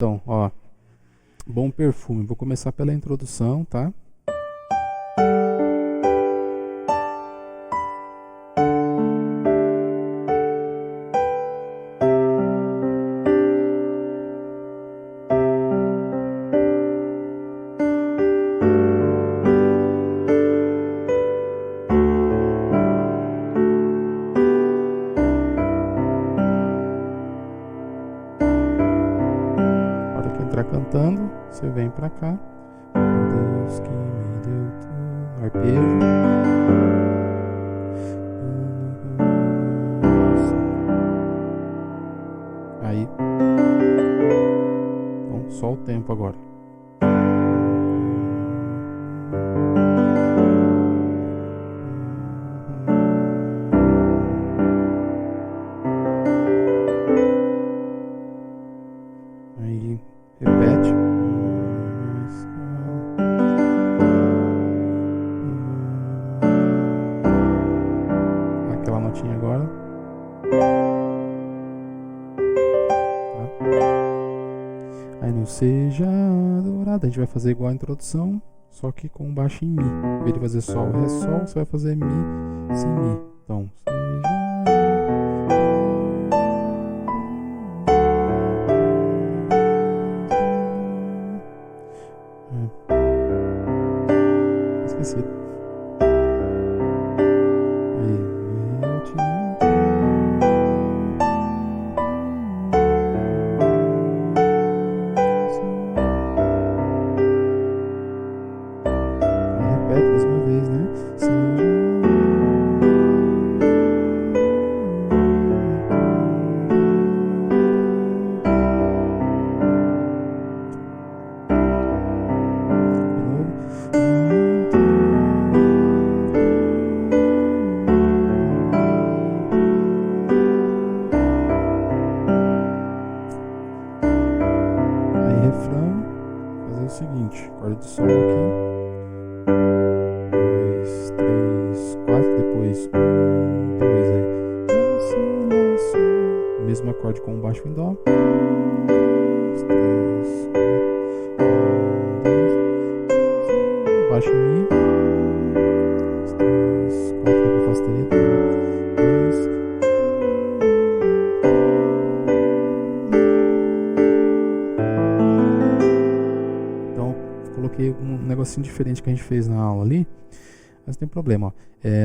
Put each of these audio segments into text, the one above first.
Então, ó, Bom Perfume. Vou começar pela introdução, tá? Cantando, você vem pra cá. Deus que me deu tudo. Arpejo. Aí. Então, só o tempo agora. Aí. Repete. Aquela notinha agora. Tá? Aí não seja adorado. A gente vai fazer igual a introdução, só que com baixo em Mi. Em vez de fazer Sol, Ré, Sol, você vai fazer Mi, Si, Mi. Então, seja. Esqueci. Aí eu te aí repete mais uma vez, né? Fazer o seguinte, acorde de Sol aqui, 2, 3, 4, depois 1, 2, aí, o mesmo acorde com o baixo em Dó, 2, 3, 4, 1, 2, baixo em Mi, 2, 3, 4, Ré com Fá sustenido, 2, coloquei um negocinho diferente que a gente fez na aula ali, mas não tem problema, ó.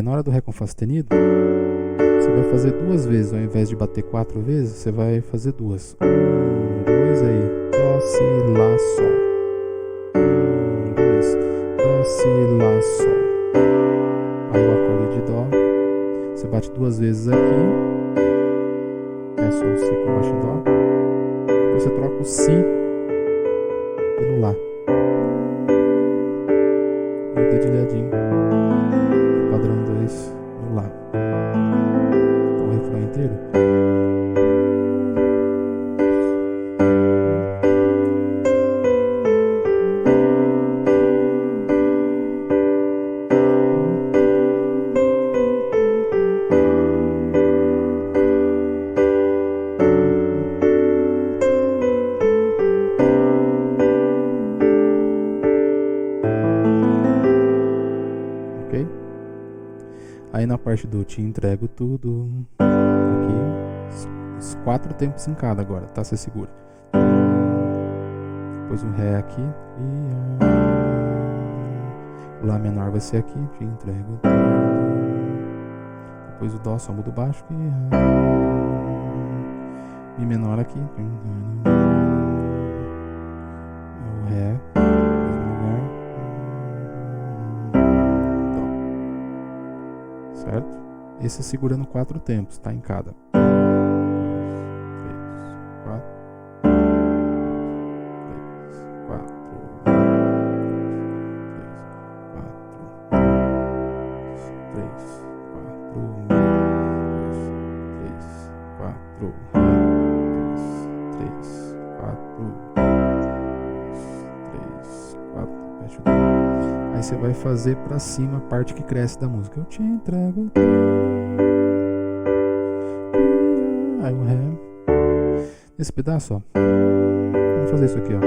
Na hora do Ré com Fá sustenido, você vai fazer duas vezes, ao invés de bater 4 vezes, você vai fazer duas. 1, 2, aí, Dó, Si, Lá, Sol. 1, 2, Dó, Si, Lá, Sol. Aí o acorde de Dó, você bate duas vezes aqui, Ré, Sol, Si com baixo em Dó, depois você troca o Si pelo Lá. Dedilhadinho, padrão 2 no Lá. Então o refrão inteiro. Aí na parte do te entrego tudo, aqui, os 4 tempos em cada agora, tá? Você segura. Depois um Ré aqui e o Lá menor vai ser aqui, te entrego tudo. Depois o Dó só muda o baixo e Mi menor aqui. O Ré. Certo? Esse segurando 4 tempos, tá? Em cada. 3, 4, 3, 4, 3, 4, 3, 4, fecha o Dó. Aí você vai fazer pra cima a parte que cresce da música. Eu te entrego. Aí o Ré. Nesse pedaço, ó. Vamos fazer isso aqui, ó.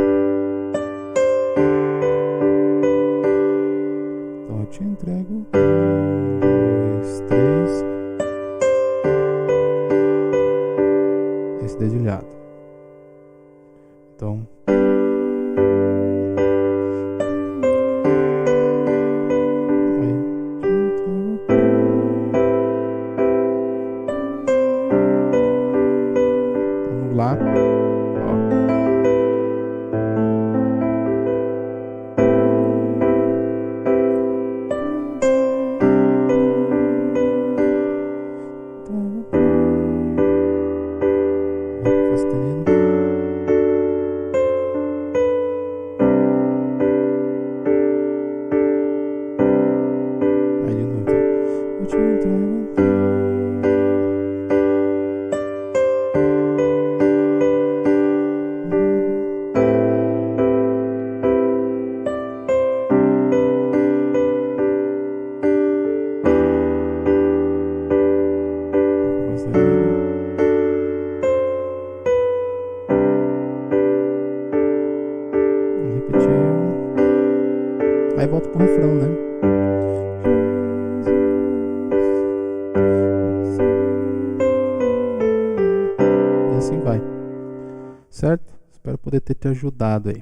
Então eu te entrego. 1, 2, 3. Esse dedilhado. Então. Lá, ó. Sustenido. Aí de novo, eu te entrego. Aí volta pro refrão, né? E assim vai. Certo? Espero poder ter te ajudado aí.